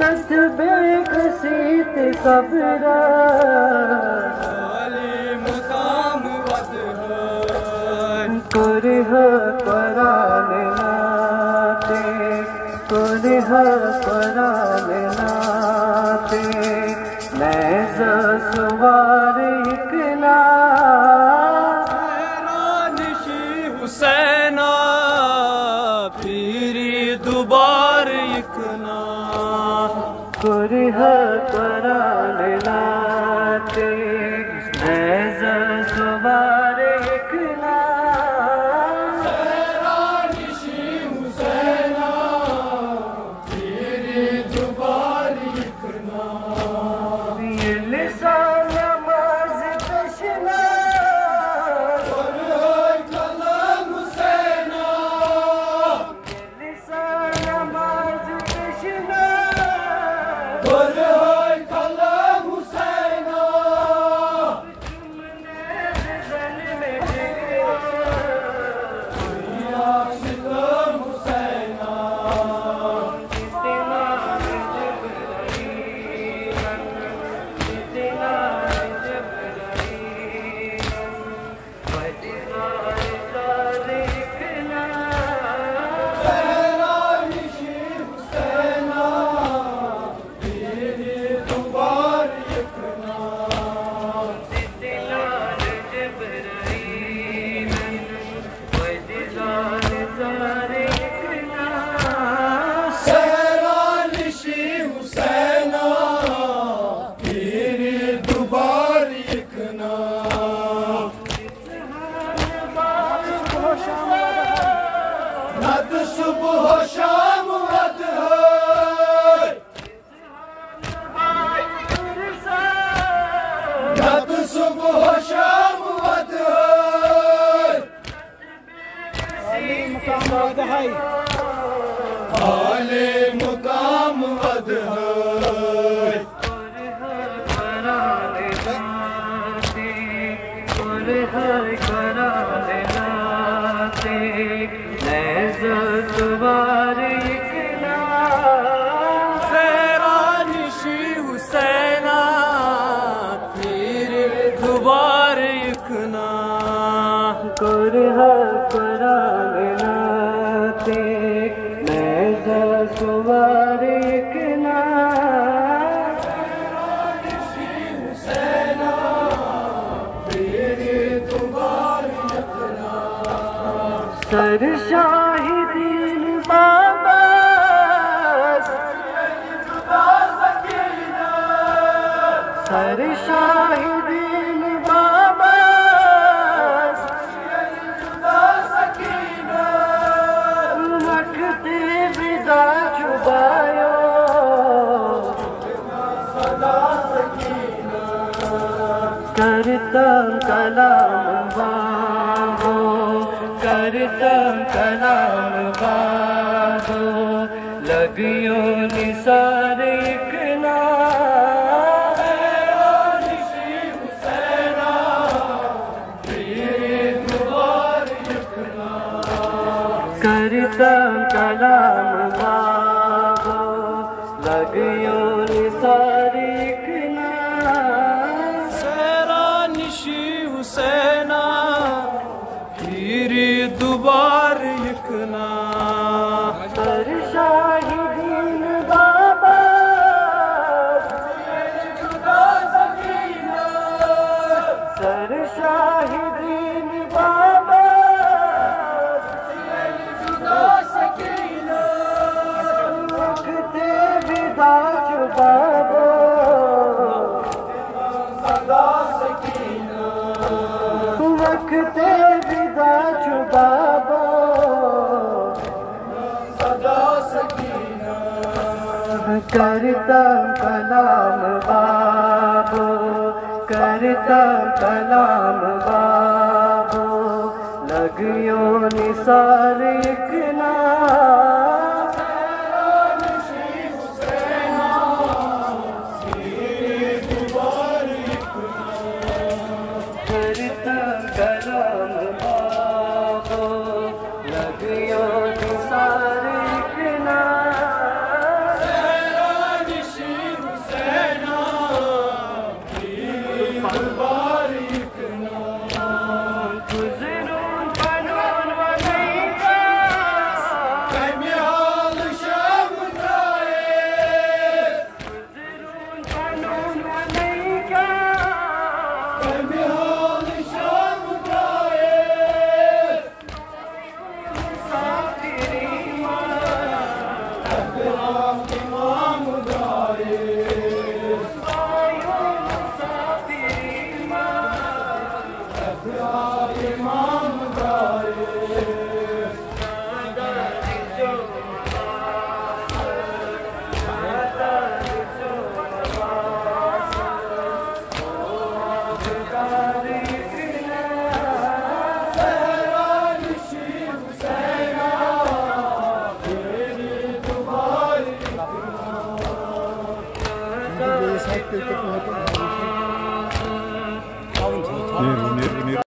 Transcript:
तजबे कसीत सबरा मकाम कुरह कुरान नाते कुरह कुरान नाते नैज़ा सवार इकना निशी हुसैना पीरी दुबार इकना कुरह कुरान नाते नैज़ा सवार इकना निशी हुसैना पीरी दुबार इकना ये लिसान नमाज तशना कलम हुसैना लिसान नमाज तशना कलम हुसैना नद सुबह शाम वद है नद सुबह शाम वद है आले मुकाम वद है निशी हुसैना फिर दुबार इकना कुरह कुरान नाते नैज़ा सवार इकना हुसैना फिर दुबार इकना सर शाहिदीन बाबा सर शाहिदीन बाबा वक्त विदा छुपायो करता कलाम बाबो करता कलाम बाबो लगियो निसार इकना करता कलाम बाबो लगियो निसार इकना निशी हुसैना फिर दुबार इकना सर शाहिदीन बाबा सर शाहिदीन बाबा वक्त विदा छुपाबो वक्त विदा छुपाबो करता कलाम बाबो करता कलाम बाबो लगियो निसार इकना करता कलाम बाबो लगियो 네,